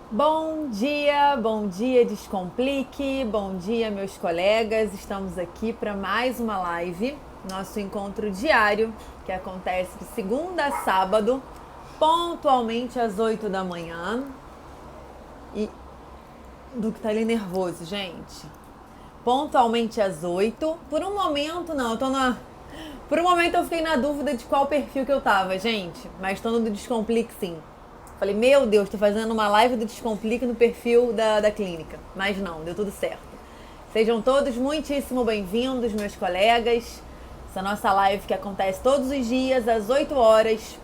Bom dia, Descomplique, bom dia, meus colegas. Estamos aqui para mais uma live, nosso encontro diário, que acontece de segunda a sábado, pontualmente às 8 da manhã. E do que tá ali nervoso, gente. Pontualmente às 8. Por um momento, não, eu tô na. Por um momento eu fiquei na dúvida de qual perfil que eu tava, gente. Mas tô no do Descomplique, sim. Falei, meu Deus, tô fazendo uma live do Descomplique no perfil da clínica. Mas não, deu tudo certo. Sejam todos muitíssimo bem-vindos, meus colegas. Essa nossa live que acontece todos os dias, às 8 horas.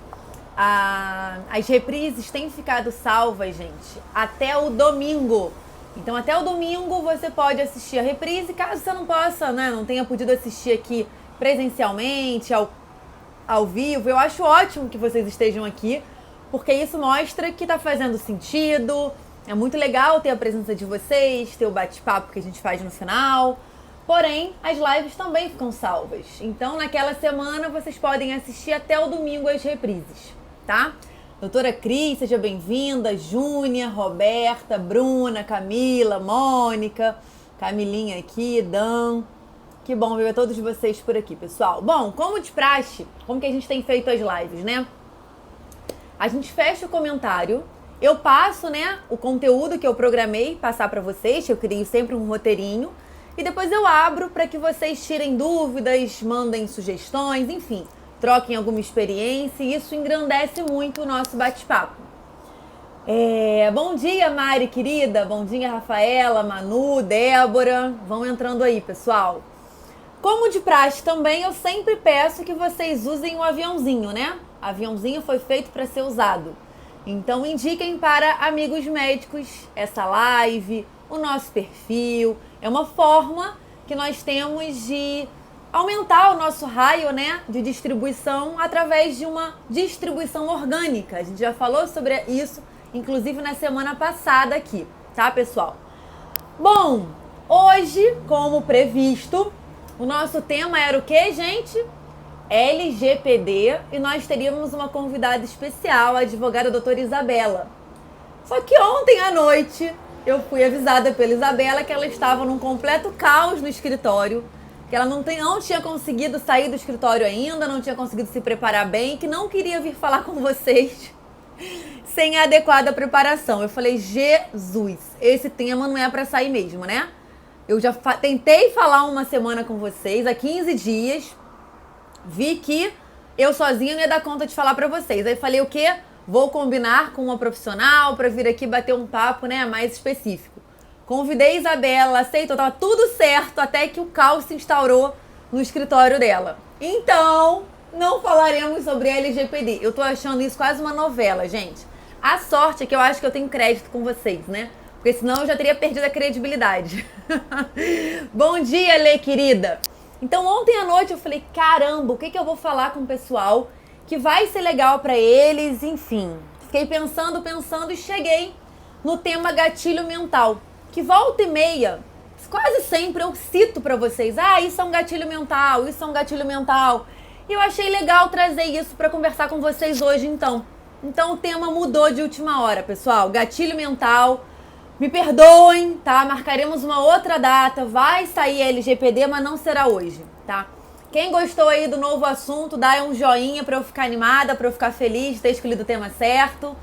As reprises têm ficado salvas, gente, até o domingo. Então, até o domingo você pode assistir a reprise, caso você não possa, né, não tenha podido assistir aqui presencialmente, ao vivo. Eu acho ótimo que vocês estejam aqui, porque isso mostra que tá fazendo sentido. É muito legal ter a presença de vocês, ter o bate-papo que a gente faz no final. Porém, as lives também ficam salvas. Então, naquela semana, vocês podem assistir até o domingo as reprises, tá? Doutora Cris, seja bem-vinda. Júnia, Roberta, Bruna, Camila, Mônica, Camilinha aqui, Dan. Que bom ver todos vocês por aqui, pessoal. Bom, como de praxe, como que a gente tem feito as lives, né? A gente fecha o comentário, eu passo, né, o conteúdo que eu programei passar para vocês, eu crio sempre um roteirinho, e depois eu abro para que vocês tirem dúvidas, mandem sugestões, enfim, troquem alguma experiência, e isso engrandece muito o nosso bate-papo. Bom dia, Mari, querida, bom dia, Rafaela, Manu, Débora, vão entrando aí, pessoal. Como de praxe também, eu sempre peço que vocês usem o aviãozinho, né? Aviãozinho foi feito para ser usado. Então, indiquem para amigos médicos essa live, o nosso perfil. É uma forma que nós temos de aumentar o nosso raio, né, de distribuição através de uma distribuição orgânica. A gente já falou sobre isso, inclusive na semana passada aqui, tá, pessoal? Bom, hoje, como previsto, o nosso tema era o quê, gente? LGPD, e nós teríamos uma convidada especial, a advogada doutora Isabela. Só que ontem à noite eu fui avisada pela Isabela que ela estava num completo caos no escritório, que ela não tinha conseguido sair do escritório ainda, não tinha conseguido se preparar bem, que não queria vir falar com vocês sem a adequada preparação. Eu falei, Jesus, esse tema não é para sair mesmo, né? Eu já tentei falar uma semana com vocês, há 15 dias, vi que eu sozinha não ia dar conta de falar pra vocês. Aí falei o quê? Vou combinar com uma profissional pra vir aqui bater um papo, né, mais específico. Convidei a Isabela, aceitou, tava tudo certo, até que o caos se instaurou no escritório dela. Então, não falaremos sobre LGPD. Eu tô achando isso quase uma novela, gente. A sorte é que eu acho que eu tenho crédito com vocês, né? Porque senão eu já teria perdido a credibilidade. Bom dia, Lê, querida! Então, ontem à noite eu falei, caramba, o que eu vou falar com o pessoal que vai ser legal pra eles, enfim. Fiquei pensando e cheguei no tema gatilho mental, que volta e meia, quase sempre eu cito pra vocês, isso é um gatilho mental, isso é um gatilho mental. E eu achei legal trazer isso pra conversar com vocês hoje, então. Então, o tema mudou de última hora, pessoal. Gatilho mental. Me perdoem, tá? Marcaremos uma outra data, vai sair LGPD, mas não será hoje, tá? Quem gostou aí do novo assunto, dá um joinha pra eu ficar animada, pra eu ficar feliz de ter escolhido o tema certo.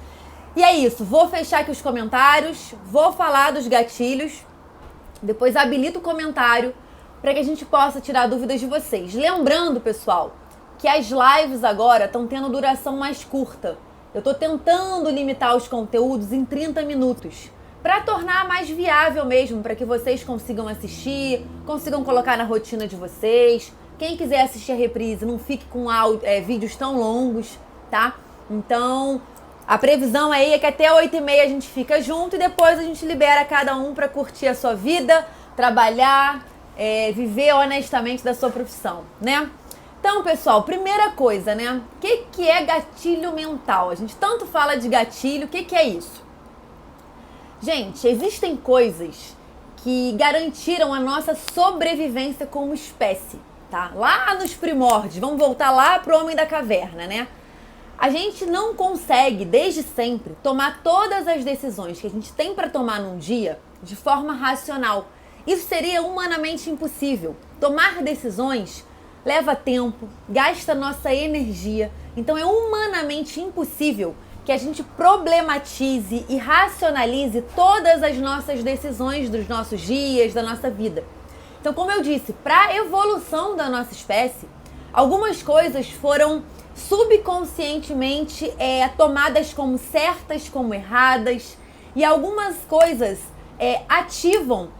E é isso, vou fechar aqui os comentários, vou falar dos gatilhos, depois habilito o comentário pra que a gente possa tirar dúvidas de vocês. Lembrando, pessoal, que as lives agora estão tendo duração mais curta. Eu tô tentando limitar os conteúdos em 30 minutos. Para tornar mais viável mesmo, para que vocês consigam assistir, consigam colocar na rotina de vocês. Quem quiser assistir a reprise, não fique com vídeos tão longos, tá? Então, a previsão aí é que até 8h30 a gente fica junto e depois a gente libera cada um para curtir a sua vida, trabalhar, viver honestamente da sua profissão, né? Então, pessoal, primeira coisa, né? O que é gatilho mental? A gente tanto fala de gatilho, o que é isso? Gente, existem coisas que garantiram a nossa sobrevivência como espécie, tá? Lá nos primórdios, vamos voltar lá pro homem da caverna, né? A gente não consegue, desde sempre, tomar todas as decisões que a gente tem para tomar num dia de forma racional. Isso seria humanamente impossível. Tomar decisões leva tempo, gasta nossa energia. Então é humanamente impossível que a gente problematize e racionalize todas as nossas decisões dos nossos dias, da nossa vida. Então, como eu disse, para a evolução da nossa espécie, algumas coisas foram subconscientemente tomadas como certas, como erradas, e algumas coisas ativam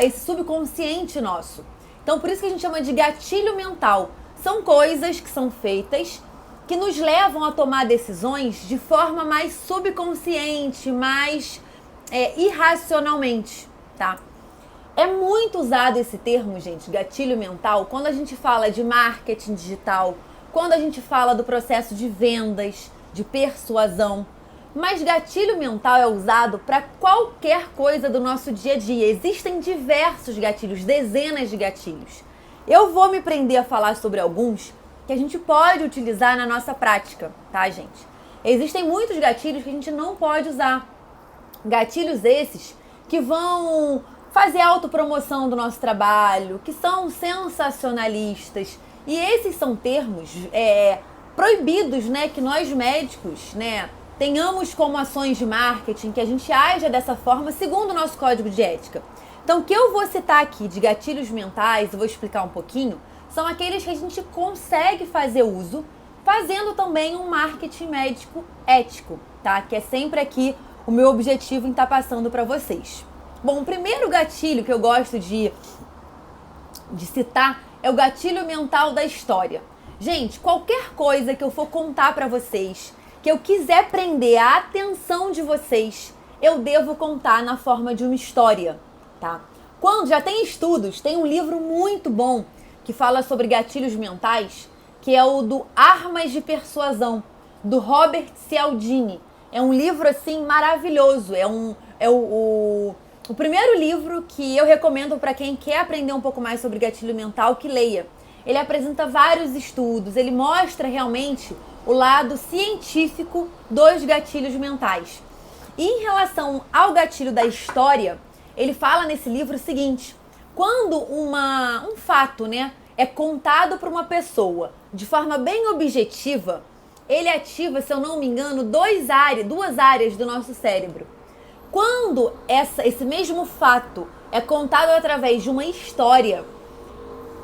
esse subconsciente nosso. Então, por isso que a gente chama de gatilho mental. São coisas que são feitas que nos levam a tomar decisões de forma mais subconsciente, mais irracionalmente, tá? É muito usado esse termo, gente, gatilho mental, quando a gente fala de marketing digital, quando a gente fala do processo de vendas, de persuasão. Mas gatilho mental é usado para qualquer coisa do nosso dia a dia. Existem diversos gatilhos, dezenas de gatilhos. Eu vou me prender a falar sobre alguns que a gente pode utilizar na nossa prática, tá, gente? Existem muitos gatilhos que a gente não pode usar. Gatilhos esses que vão fazer autopromoção do nosso trabalho, que são sensacionalistas. E esses são termos proibidos, né, que nós médicos, né, tenhamos como ações de marketing, que a gente haja dessa forma segundo o nosso código de ética. Então, o que eu vou citar aqui de gatilhos mentais, eu vou explicar um pouquinho, são aqueles que a gente consegue fazer uso, fazendo também um marketing médico ético, tá? Que é sempre aqui o meu objetivo em estar passando para vocês. Bom, o primeiro gatilho que eu gosto de citar é o gatilho mental da história. Gente, qualquer coisa que eu for contar para vocês, que eu quiser prender a atenção de vocês, eu devo contar na forma de uma história, tá? Quando já tem estudos, tem um livro muito bom que fala sobre gatilhos mentais, que é o do Armas de Persuasão, do Robert Cialdini. É um livro, assim, maravilhoso. É o primeiro livro que eu recomendo para quem quer aprender um pouco mais sobre gatilho mental, que leia. Ele apresenta vários estudos, ele mostra realmente o lado científico dos gatilhos mentais. E em relação ao gatilho da história, ele fala nesse livro o seguinte: quando um fato, né, é contado por uma pessoa de forma bem objetiva, ele ativa, se eu não me engano, duas áreas do nosso cérebro. Quando esse mesmo fato é contado através de uma história,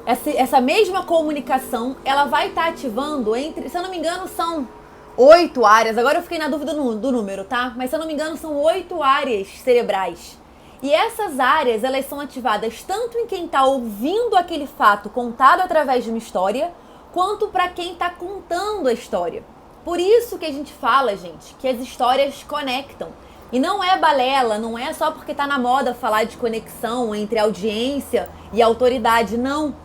essa mesma comunicação, ela vai estar ativando entre, se eu não me engano, são 8 áreas. Agora eu fiquei na dúvida do número, tá? Mas se eu não me engano, são 8 áreas cerebrais. E essas áreas, elas são ativadas tanto em quem está ouvindo aquele fato contado através de uma história, quanto para quem está contando a história. Por isso que a gente fala, gente, que as histórias conectam. E não é balela, não é só porque está na moda falar de conexão entre audiência e autoridade, não.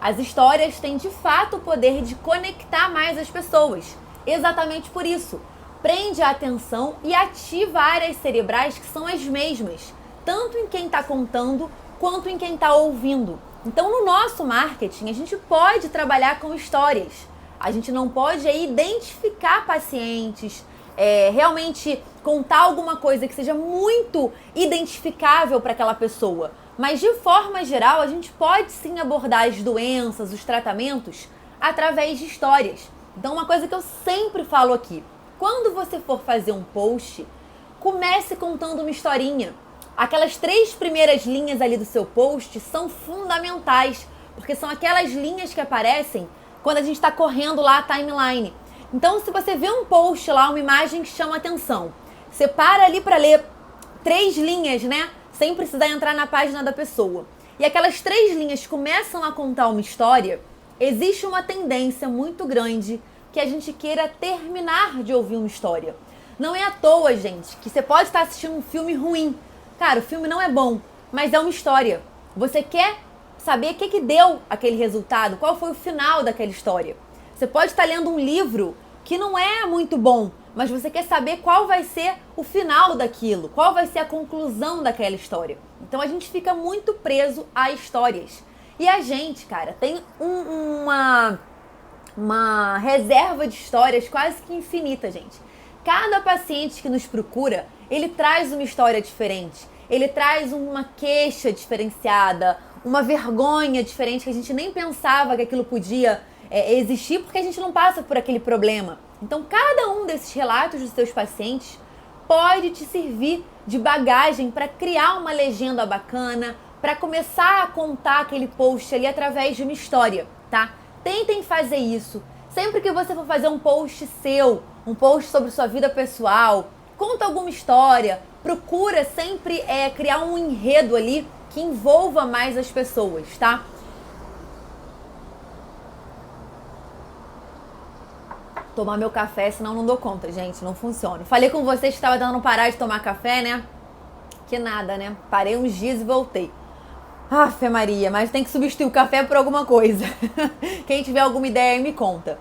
As histórias têm de fato o poder de conectar mais as pessoas. Exatamente por isso. Prende a atenção e ativa áreas cerebrais que são as mesmas, tanto em quem está contando, quanto em quem está ouvindo. Então, no nosso marketing, a gente pode trabalhar com histórias. A gente não pode identificar pacientes, realmente contar alguma coisa que seja muito identificável para aquela pessoa. Mas, de forma geral, a gente pode sim abordar as doenças, os tratamentos, através de histórias. Então, uma coisa que eu sempre falo aqui: quando você for fazer um post, comece contando uma historinha. Aquelas 3 primeiras linhas ali do seu post são fundamentais, porque são aquelas linhas que aparecem quando a gente está correndo lá a timeline. Então, se você vê um post lá, uma imagem que chama atenção, você para ali para ler 3 linhas, né? Sem precisar entrar na página da pessoa. E aquelas 3 linhas começam a contar uma história, existe uma tendência muito grande que a gente queira terminar de ouvir uma história. Não é à toa, gente, que você pode estar assistindo um filme ruim. Cara, o filme não é bom, mas é uma história. Você quer saber o que deu aquele resultado, qual foi o final daquela história. Você pode estar lendo um livro que não é muito bom, mas você quer saber qual vai ser o final daquilo, qual vai ser a conclusão daquela história. Então a gente fica muito preso a histórias. E a gente, cara, tem uma reserva de histórias quase que infinita, gente. Cada paciente que nos procura, ele traz uma história diferente. Ele traz uma queixa diferenciada, uma vergonha diferente que a gente nem pensava que aquilo podia existir porque a gente não passa por aquele problema. Então, cada um desses relatos dos seus pacientes pode te servir de bagagem para criar uma legenda bacana, para começar a contar aquele post ali através de uma história, tá? Tentem fazer isso. Sempre que você for fazer um post seu, um post sobre sua vida pessoal, conta alguma história, procura sempre criar um enredo ali que envolva mais as pessoas, tá? Tomar meu café, senão não dou conta, gente, não funciona. Falei com vocês que estava dando parar de tomar café, né? Que nada, né? Parei uns dias e voltei. Afe Maria, mas tem que substituir o café por alguma coisa. Quem tiver alguma ideia me conta.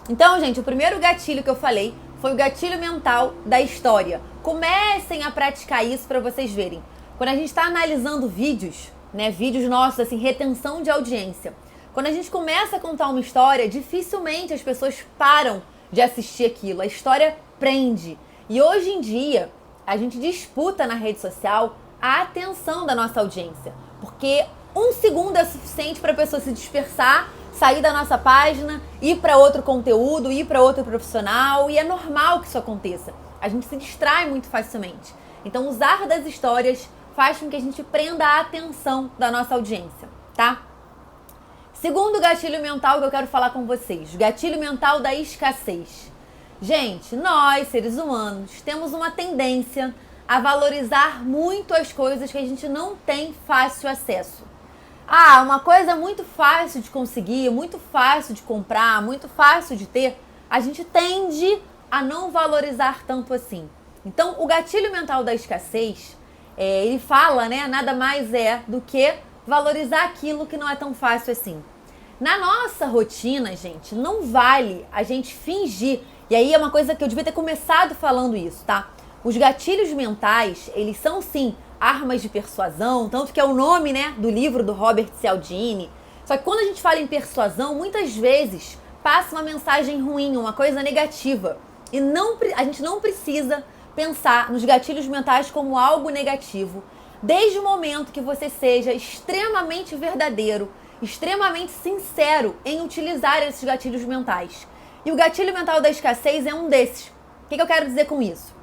Então, gente, o primeiro gatilho que eu falei foi o gatilho mental da história. Comecem a praticar isso para vocês verem. Quando a gente está analisando vídeos, né, vídeos nossos, assim, retenção de audiência. Quando a gente começa a contar uma história, dificilmente as pessoas param de assistir aquilo. A história prende. E hoje em dia, a gente disputa na rede social a atenção da nossa audiência. Porque 1 segundo é suficiente para a pessoa se dispersar, sair da nossa página, ir para outro conteúdo, ir para outro profissional. E é normal que isso aconteça. A gente se distrai muito facilmente. Então, usar das histórias faz com que a gente prenda a atenção da nossa audiência, tá? Segundo gatilho mental que eu quero falar com vocês, gatilho mental da escassez. Gente, nós, seres humanos, temos uma tendência a valorizar muito as coisas que a gente não tem fácil acesso. Ah, uma coisa muito fácil de conseguir, muito fácil de comprar, muito fácil de ter, a gente tende a não valorizar tanto assim. Então, o gatilho mental da escassez, ele fala, né, nada mais do que valorizar aquilo que não é tão fácil assim. Na nossa rotina, gente, não vale a gente fingir. E aí é uma coisa que eu devia ter começado falando isso, tá? Os gatilhos mentais, eles são sim armas de persuasão, tanto que é o nome, né, do livro do Robert Cialdini. Só que quando a gente fala em persuasão, muitas vezes passa uma mensagem ruim, uma coisa negativa. E a gente não precisa pensar nos gatilhos mentais como algo negativo, desde o momento que você seja extremamente verdadeiro, extremamente sincero em utilizar esses gatilhos mentais. E o gatilho mental da escassez é um desses. O que eu quero dizer com isso?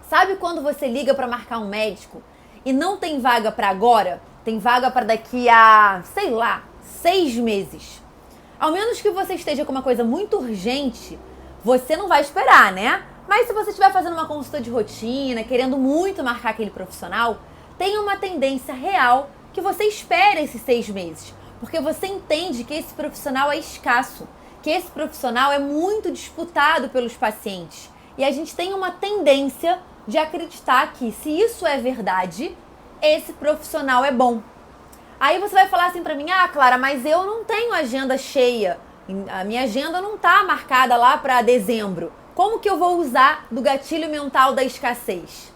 Sabe quando você liga para marcar um médico e não tem vaga para agora? Tem vaga para daqui a, sei lá, 6 meses. Ao menos que você esteja com uma coisa muito urgente, você não vai esperar, né? Mas se você estiver fazendo uma consulta de rotina, querendo muito marcar aquele profissional, tem uma tendência real que você espere esses 6 meses. Porque você entende que esse profissional é escasso, que esse profissional é muito disputado pelos pacientes. E a gente tem uma tendência de acreditar que, se isso é verdade, esse profissional é bom. Aí você vai falar assim pra mim, ah, Clara, mas eu não tenho agenda cheia. A minha agenda não tá marcada lá para dezembro. Como que eu vou usar do gatilho mental da escassez?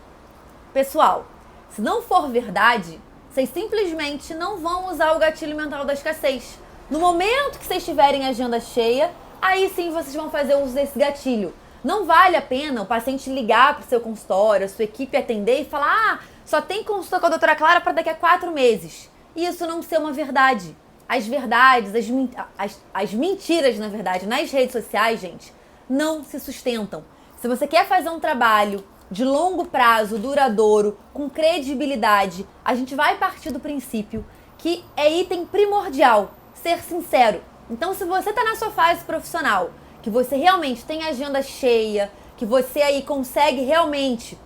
Pessoal, se não for verdade, vocês simplesmente não vão usar o gatilho mental da escassez. No momento que vocês tiverem agenda cheia, aí sim vocês vão fazer uso desse gatilho. Não vale a pena o paciente ligar para o seu consultório, a sua equipe atender e falar, ah, só tem consulta com a doutora Clara para daqui a 4 meses. E isso não ser uma verdade. As verdades, as mentiras, na verdade, nas redes sociais, gente, não se sustentam. Se você quer fazer um trabalho de longo prazo, duradouro, com credibilidade, a gente vai partir do princípio que é item primordial ser sincero. Então, se você está na sua fase profissional, que você realmente tem agenda cheia, que você aí consegue realmente,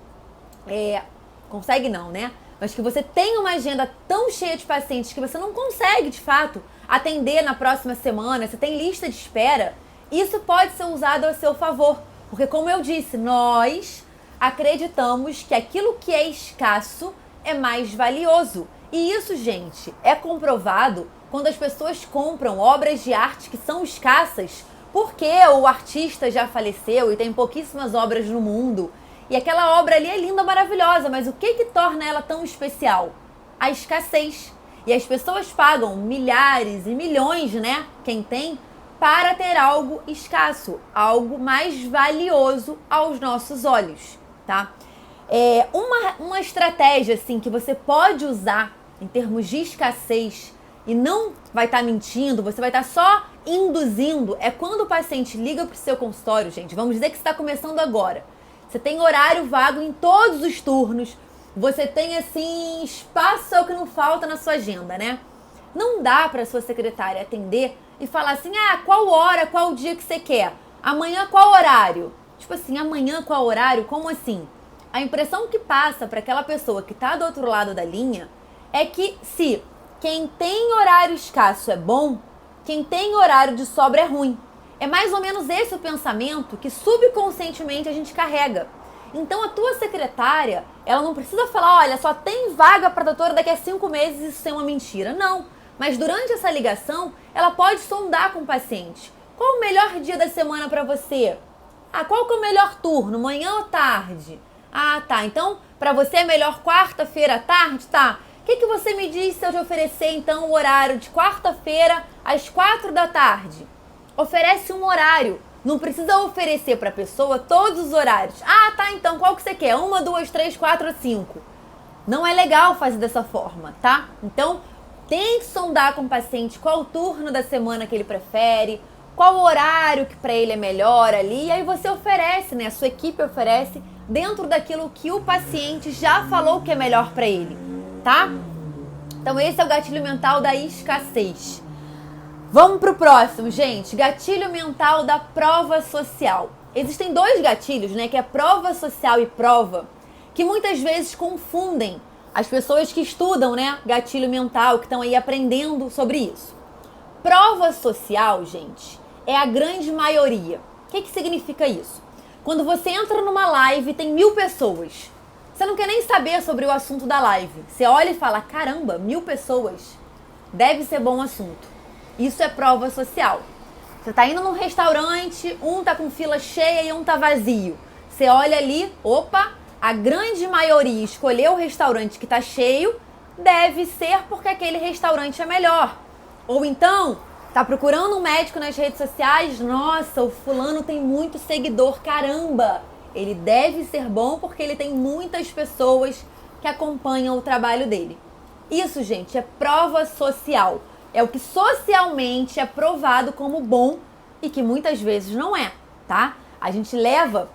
consegue não, né? Mas que você tem uma agenda tão cheia de pacientes que você não consegue, de fato, atender na próxima semana, você tem lista de espera, isso pode ser usado a seu favor. Porque, como eu disse, nós acreditamos que aquilo que é escasso é mais valioso. E isso, gente, é comprovado quando as pessoas compram obras de arte que são escassas, porque o artista já faleceu e tem pouquíssimas obras no mundo. E aquela obra ali é linda, maravilhosa, mas o que torna ela tão especial? A escassez. E as pessoas pagam milhares e milhões, né? Quem tem, para ter algo escasso, algo mais valioso aos nossos olhos, tá? Uma estratégia assim que você pode usar em termos de escassez e não vai estar mentindo, você vai estar só induzindo, é quando o paciente liga para o seu consultório, gente, vamos dizer que você está começando agora, você tem horário vago em todos os turnos, você tem assim, espaço é o que não falta na sua agenda, né? Não dá para sua secretária atender e falar assim, qual hora, qual dia que você quer? Amanhã qual horário? Tipo assim, amanhã qual horário? Como assim? A impressão que passa para aquela pessoa que está do outro lado da linha é que se quem tem horário escasso é bom, quem tem horário de sobra é ruim. É mais ou menos esse o pensamento que subconscientemente a gente carrega. Então a tua secretária, ela não precisa falar, olha, só tem vaga para doutora daqui a 5 meses, isso é uma mentira. Não, mas durante essa ligação, ela pode sondar com o paciente. Qual o melhor dia da semana para você? Qual que é o melhor turno, manhã ou tarde? Tá, então para você é melhor quarta-feira à tarde? Tá. O que você me diz se eu te oferecer então o horário de quarta-feira às 4 da tarde? Oferece um horário. Não precisa oferecer para a pessoa todos os horários. Tá, então qual que você quer? 1, 2, 3, 4, 5. Não é legal fazer dessa forma, tá? Então, tem que sondar com o paciente qual o turno da semana que ele prefere, qual o horário que para ele é melhor ali, e aí você oferece, né? A sua equipe oferece dentro daquilo que o paciente já falou que é melhor para ele, tá? Então, esse é o gatilho mental da escassez. Vamos pro próximo, gente. Gatilho mental da prova social. Existem 2 gatilhos, né? Que é prova social e prova, que muitas vezes confundem as pessoas que estudam, né? Gatilho mental, que estão aí aprendendo sobre isso. Prova social, gente, é a grande maioria. O que significa isso? Quando você entra numa live e tem 1000 pessoas, você não quer nem saber sobre o assunto da live. Você olha e fala, caramba, 1000 pessoas, deve ser bom assunto. Isso é prova social. Você tá indo num restaurante, um tá com fila cheia e um tá vazio. Você olha ali, opa, a grande maioria escolheu o restaurante que tá cheio, deve ser porque aquele restaurante é melhor. Ou então, tá procurando um médico nas redes sociais, nossa, o fulano tem muito seguidor, caramba, ele deve ser bom porque ele tem muitas pessoas que acompanham o trabalho dele. Isso, gente, é prova social. É o que socialmente é provado como bom e que muitas vezes não é, tá? A gente leva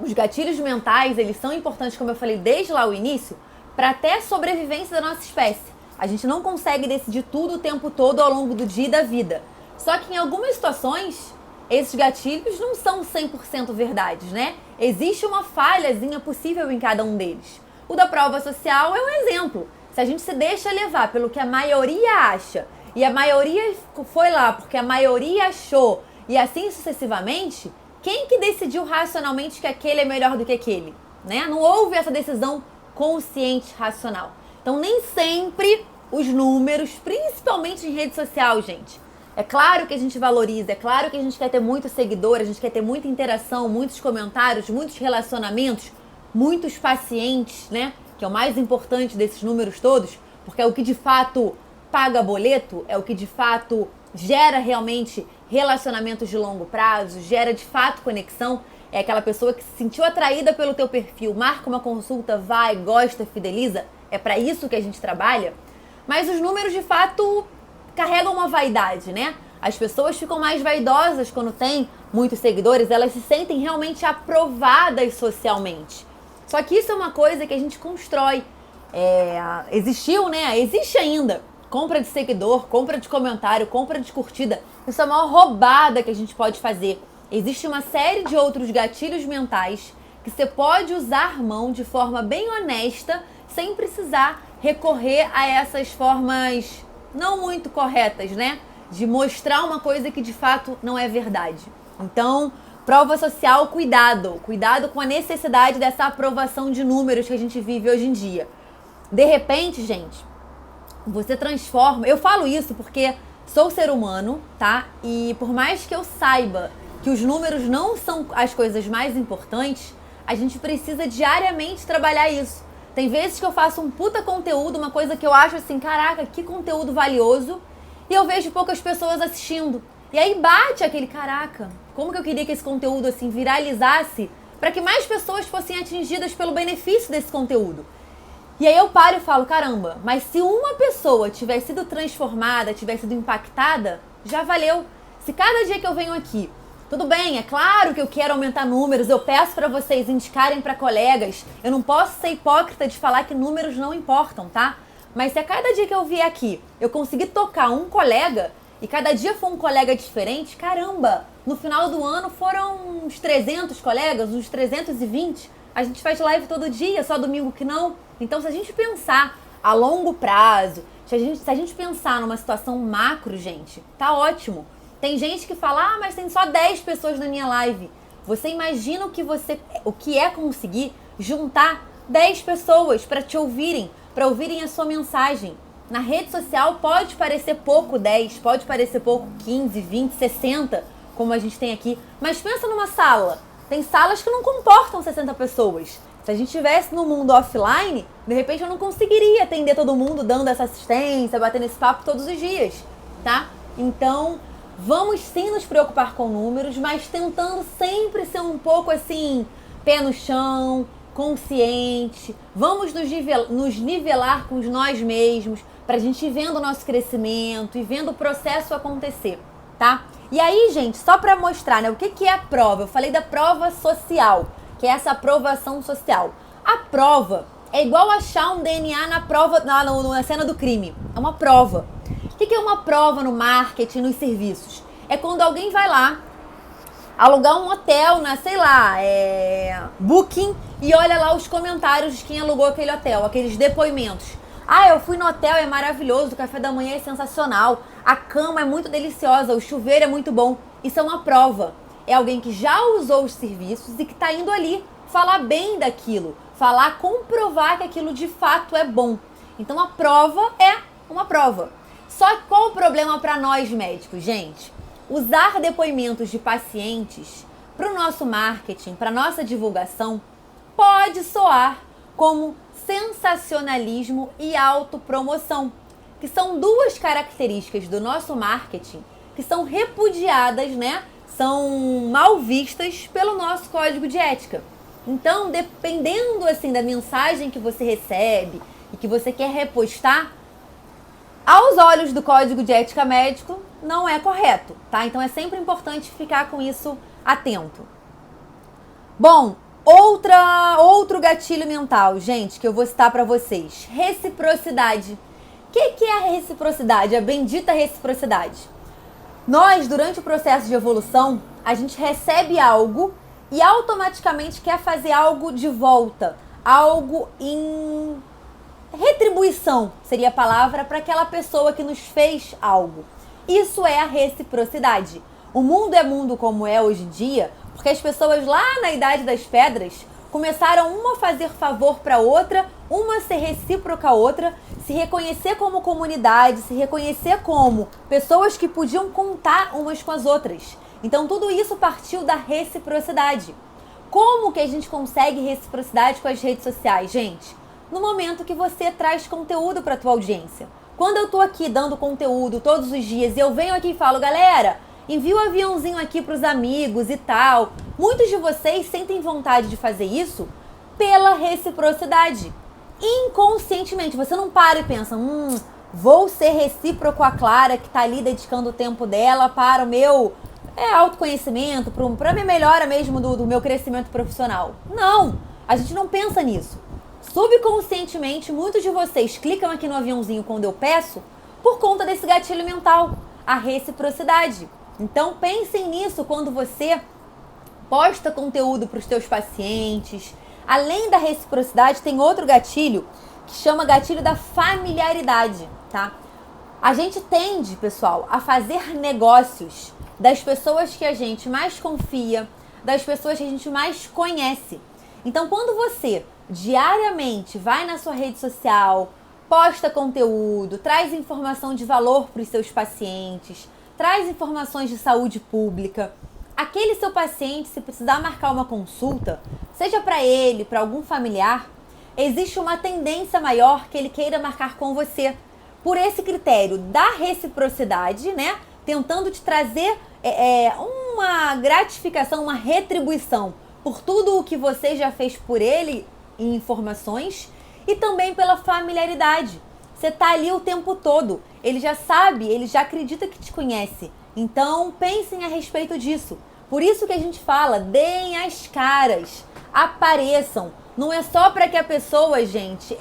os gatilhos mentais, eles são importantes, como eu falei desde lá o início, para até a sobrevivência da nossa espécie. A gente não consegue decidir tudo o tempo todo ao longo do dia e da vida. Só que em algumas situações, esses gatilhos não são 100% verdades, né? Existe uma falhazinha possível em cada um deles. O da prova social é um exemplo. Se a gente se deixa levar pelo que a maioria acha, e a maioria foi lá porque a maioria achou, e assim sucessivamente, quem que decidiu racionalmente que aquele é melhor do que aquele? Né? Não houve essa decisão consciente, racional. Então, nem sempre os números, principalmente em rede social, gente. É claro que a gente valoriza, é claro que a gente quer ter muito seguidor, a gente quer ter muita interação, muitos comentários, muitos relacionamentos, muitos pacientes, né? Que é o mais importante desses números todos, porque é o que de fato paga boleto, é o que de fato gera realmente relacionamentos de longo prazo, gera de fato conexão, é aquela pessoa que se sentiu atraída pelo teu perfil, marca uma consulta, vai, gosta, fideliza, é para isso que a gente trabalha. Mas os números de fato carregam uma vaidade, né? As pessoas ficam mais vaidosas quando têm muitos seguidores, elas se sentem realmente aprovadas socialmente. Só que isso é uma coisa que a gente constrói. Existiu, né? Existe ainda. Compra de seguidor, compra de comentário, compra de curtida. Isso é a maior roubada que a gente pode fazer. Existe uma série de outros gatilhos mentais que você pode usar mão de forma bem honesta, sem precisar recorrer a essas formas não muito corretas, né? De mostrar uma coisa que de fato não é verdade. Então, prova social, cuidado. Cuidado com a necessidade dessa aprovação de números que a gente vive hoje em dia. De repente, gente, você transforma... Eu falo isso porque sou ser humano, tá? E por mais que eu saiba que os números não são as coisas mais importantes, a gente precisa diariamente trabalhar isso. Tem vezes que eu faço um puta conteúdo, uma coisa que eu acho assim, caraca, que conteúdo valioso, e eu vejo poucas pessoas assistindo. E aí bate aquele, caraca, como que eu queria que esse conteúdo assim viralizasse para que mais pessoas fossem atingidas pelo benefício desse conteúdo. E aí eu paro e falo, caramba, mas se uma pessoa tiver sido transformada, tiver sido impactada, já valeu. Se cada dia que eu venho aqui, tudo bem, é claro que eu quero aumentar números, eu peço para vocês indicarem para colegas, eu não posso ser hipócrita de falar que números não importam, tá? Mas se a cada dia que eu vier aqui, eu conseguir tocar um colega, e cada dia for um colega diferente, caramba, no final do ano foram uns 300 colegas, uns 320, a gente faz live todo dia, só domingo que não. Então se a gente pensar a longo prazo, se a gente pensar numa situação macro, gente, tá ótimo. Tem gente que fala, mas tem só 10 pessoas na minha live. Você imagina o que é conseguir juntar 10 pessoas para te ouvirem, para ouvirem a sua mensagem. Na rede social pode parecer pouco 10, pode parecer pouco 15, 20, 60, como a gente tem aqui. Mas pensa numa sala. Tem salas que não comportam 60 pessoas. Se a gente estivesse no mundo offline, de repente eu não conseguiria atender todo mundo dando essa assistência, batendo esse papo todos os dias, tá? Então, vamos sim nos preocupar com números, mas tentando sempre ser um pouco assim, pé no chão, consciente. Vamos nos nivelar com nós mesmos, pra gente ir vendo o nosso crescimento e vendo o processo acontecer, tá? E aí, gente, só pra mostrar, né, o que é a prova? Eu falei da prova social, que é essa aprovação social. A prova é igual achar um DNA na prova, na cena do crime. É uma prova. O que é uma prova no marketing, nos serviços? É quando alguém vai lá alugar um hotel na, sei lá, Booking, e olha lá os comentários de quem alugou aquele hotel, aqueles depoimentos. Eu fui no hotel, é maravilhoso, o café da manhã é sensacional, a cama é muito deliciosa, o chuveiro é muito bom. Isso é uma prova. É alguém que já usou os serviços e que está indo ali falar bem daquilo, comprovar que aquilo de fato é bom. Então a prova é uma prova. Só que qual o problema para nós médicos, gente? Usar depoimentos de pacientes para o nosso marketing, para nossa divulgação, pode soar como sensacionalismo e autopromoção, que são duas características do nosso marketing que são repudiadas, né? São mal vistas pelo nosso código de ética. Então, dependendo assim da mensagem que você recebe e que você quer repostar, aos olhos do código de ética médico, não é correto, tá? Então é sempre importante ficar com isso atento. Bom, outro gatilho mental, gente, que eu vou citar para vocês. Reciprocidade. O que é a reciprocidade? A bendita reciprocidade. Nós, durante o processo de evolução, a gente recebe algo e automaticamente quer fazer algo de volta. Algo em retribuição, seria a palavra, para aquela pessoa que nos fez algo. Isso é a reciprocidade. O mundo é mundo como é hoje em dia, porque as pessoas lá na Idade das Pedras começaram uma a fazer favor para outra, uma a ser recíproca a outra, se reconhecer como comunidade, se reconhecer como pessoas que podiam contar umas com as outras. Então tudo isso partiu da reciprocidade. Como que a gente consegue reciprocidade com as redes sociais, gente? No momento que você traz conteúdo para a tua audiência. Quando eu tô aqui dando conteúdo todos os dias e eu venho aqui e falo, galera, envia o aviãozinho aqui para os amigos e tal. Muitos de vocês sentem vontade de fazer isso pela reciprocidade. Inconscientemente, você não para e pensa, vou ser recíproco a Clara que tá ali dedicando o tempo dela para o meu autoconhecimento, para minha melhora mesmo do meu crescimento profissional. Não, a gente não pensa nisso. Subconscientemente, muitos de vocês clicam aqui no aviãozinho quando eu peço por conta desse gatilho mental, a reciprocidade. Então pensem nisso quando você posta conteúdo para os teus pacientes. Além da reciprocidade, tem outro gatilho que chama gatilho da familiaridade, tá? A gente tende, pessoal, a fazer negócios das pessoas que a gente mais confia, das pessoas que a gente mais conhece. Então, quando você diariamente vai na sua rede social, posta conteúdo, traz informação de valor para os seus pacientes, traz informações de saúde pública, aquele seu paciente, se precisar marcar uma consulta, seja para ele, para algum familiar, existe uma tendência maior que ele queira marcar com você. Por esse critério da reciprocidade, né? tentando te trazer uma gratificação, uma retribuição por tudo o que você já fez por ele em informações e também pela familiaridade. Você tá ali o tempo todo, ele já sabe, ele já acredita que te conhece. Então pensem a respeito disso. Por isso que a gente fala, deem as caras, apareçam. Não é só para que a pessoa, gente,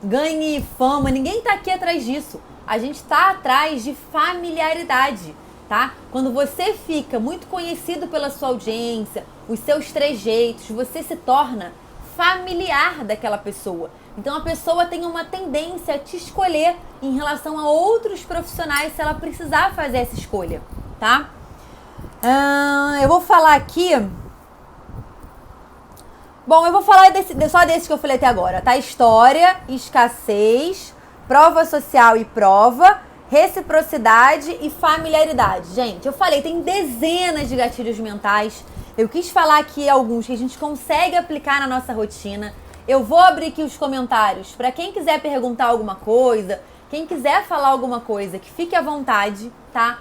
ganhe fama, ninguém tá aqui atrás disso. A gente tá atrás de familiaridade, tá? Quando você fica muito conhecido pela sua audiência, os seus trejeitos, você se torna familiar daquela pessoa. Então a pessoa tem uma tendência a te escolher em relação a outros profissionais se ela precisar fazer essa escolha, tá? Eu vou falar aqui... Bom, eu vou falar só desse que eu falei até agora, tá? História, escassez, prova social e prova, reciprocidade e familiaridade. Gente, eu falei, tem dezenas de gatilhos mentais. Eu quis falar aqui alguns que a gente consegue aplicar na nossa rotina. Eu vou abrir aqui os comentários para quem quiser perguntar alguma coisa, quem quiser falar alguma coisa, que fique à vontade, tá?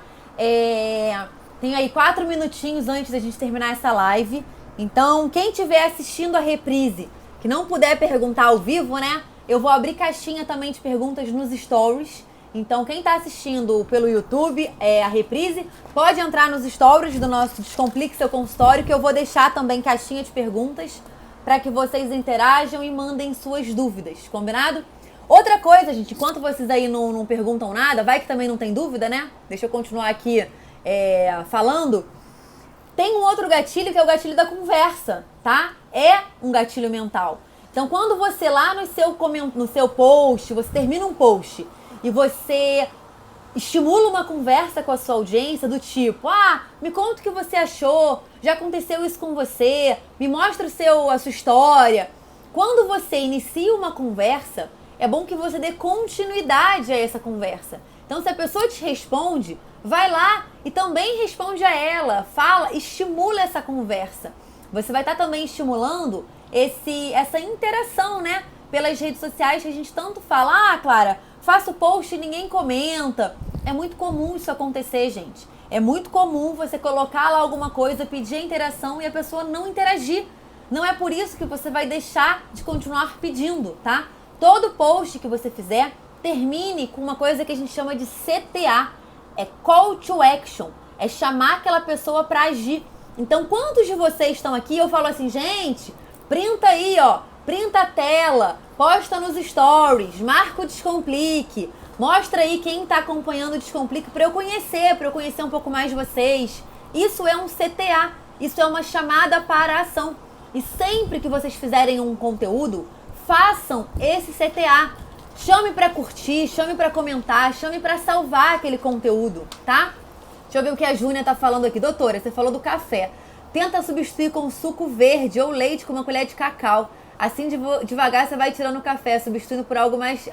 Tem aí 4 minutinhos antes da gente terminar essa live. Então, quem estiver assistindo a reprise, que não puder perguntar ao vivo, né? Eu vou abrir caixinha também de perguntas nos stories. Então, quem está assistindo pelo YouTube, a reprise, pode entrar nos stories do nosso Descomplique Seu Consultório, que eu vou deixar também caixinha de perguntas para que vocês interajam e mandem suas dúvidas, combinado? Outra coisa, gente, enquanto vocês aí não perguntam nada, vai que também não tem dúvida, né? Deixa eu continuar aqui falando. Tem um outro gatilho que é o gatilho da conversa, tá? É um gatilho mental. Então, quando você lá no seu post, você termina um post e você estimula uma conversa com a sua audiência do tipo, me conta o que você achou, já aconteceu isso com você, me mostra a sua história. Quando você inicia uma conversa, é bom que você dê continuidade a essa conversa. Então, se a pessoa te responde, vai lá e também responde a ela, fala, estimula essa conversa. Você vai estar também estimulando essa interação, né? Pelas redes sociais que a gente tanto fala, Clara, faço post e ninguém comenta. É muito comum isso acontecer, gente. É muito comum você colocar lá alguma coisa, pedir a interação e a pessoa não interagir. Não é por isso que você vai deixar de continuar pedindo, tá? Todo post que você fizer, termine com uma coisa que a gente chama de CTA. É Call to Action. É chamar aquela pessoa para agir. Então, quantos de vocês estão aqui? Eu falo assim, gente, printa aí, printa a tela, posta nos stories, marca o Descomplique, mostra aí quem está acompanhando o Descomplique para eu conhecer um pouco mais de vocês. Isso é um CTA, isso é uma chamada para a ação. E sempre que vocês fizerem um conteúdo, façam esse CTA. Chame para curtir, chame para comentar, chame para salvar aquele conteúdo, tá? Deixa eu ver o que a Júnia tá falando aqui. Doutora, você falou do café. Tenta substituir com suco verde ou leite com uma colher de cacau. Assim, devagar, você vai tirando o café, substituindo por algo mais...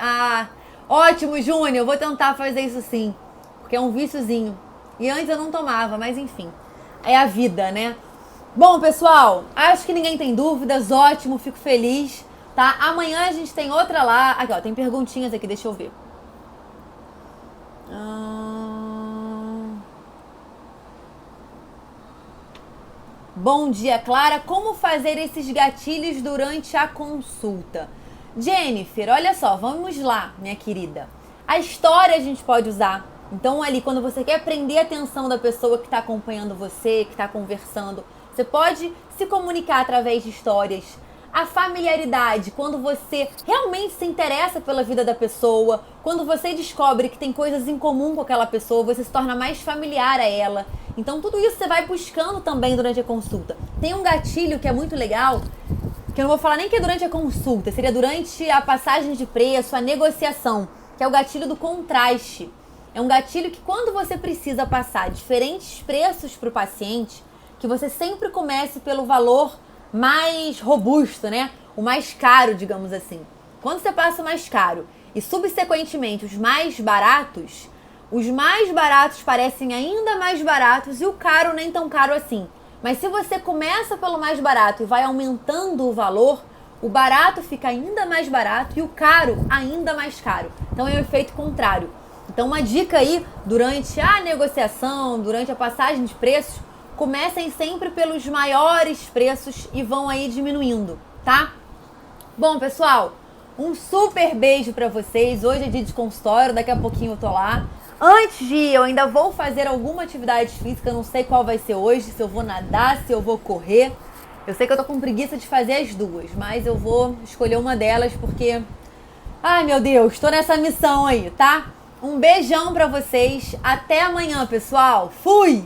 Ótimo, Júnior. Eu vou tentar fazer isso sim. Porque é um viciozinho. E antes eu não tomava, mas enfim. É a vida, né? Bom, pessoal, acho que ninguém tem dúvidas. Ótimo, fico feliz. Tá? Amanhã a gente tem outra lá. Aqui, tem perguntinhas aqui, deixa eu ver. Bom dia, Clara. Como fazer esses gatilhos durante a consulta? Jennifer, olha só, vamos lá, minha querida. A história a gente pode usar. Então, ali, quando você quer prender a atenção da pessoa que está acompanhando você, que está conversando, você pode se comunicar através de histórias. A familiaridade, quando você realmente se interessa pela vida da pessoa, quando você descobre que tem coisas em comum com aquela pessoa, você se torna mais familiar a ela. Então, tudo isso você vai buscando também durante a consulta. Tem um gatilho que é muito legal, que eu não vou falar nem que é durante a consulta, seria durante a passagem de preço, a negociação, que é o gatilho do contraste. É um gatilho que quando você precisa passar diferentes preços para o paciente, que você sempre comece pelo valor mais robusto, né? O mais caro, digamos assim. Quando você passa o mais caro e subsequentemente os mais baratos parecem ainda mais baratos e o caro nem tão caro assim. Mas se você começa pelo mais barato e vai aumentando o valor, o barato fica ainda mais barato e o caro ainda mais caro. Então é o efeito contrário. Então uma dica aí, durante a negociação, durante a passagem de preços, comecem sempre pelos maiores preços e vão aí diminuindo, tá? Bom, pessoal, um super beijo pra vocês. Hoje é dia de consultório, daqui a pouquinho eu tô lá. Antes de ir, eu ainda vou fazer alguma atividade física, não sei qual vai ser hoje, se eu vou nadar, se eu vou correr. Eu sei que eu tô com preguiça de fazer as duas, mas eu vou escolher uma delas porque... Ai, meu Deus, tô nessa missão aí, tá? Um beijão pra vocês. Até amanhã, pessoal. Fui!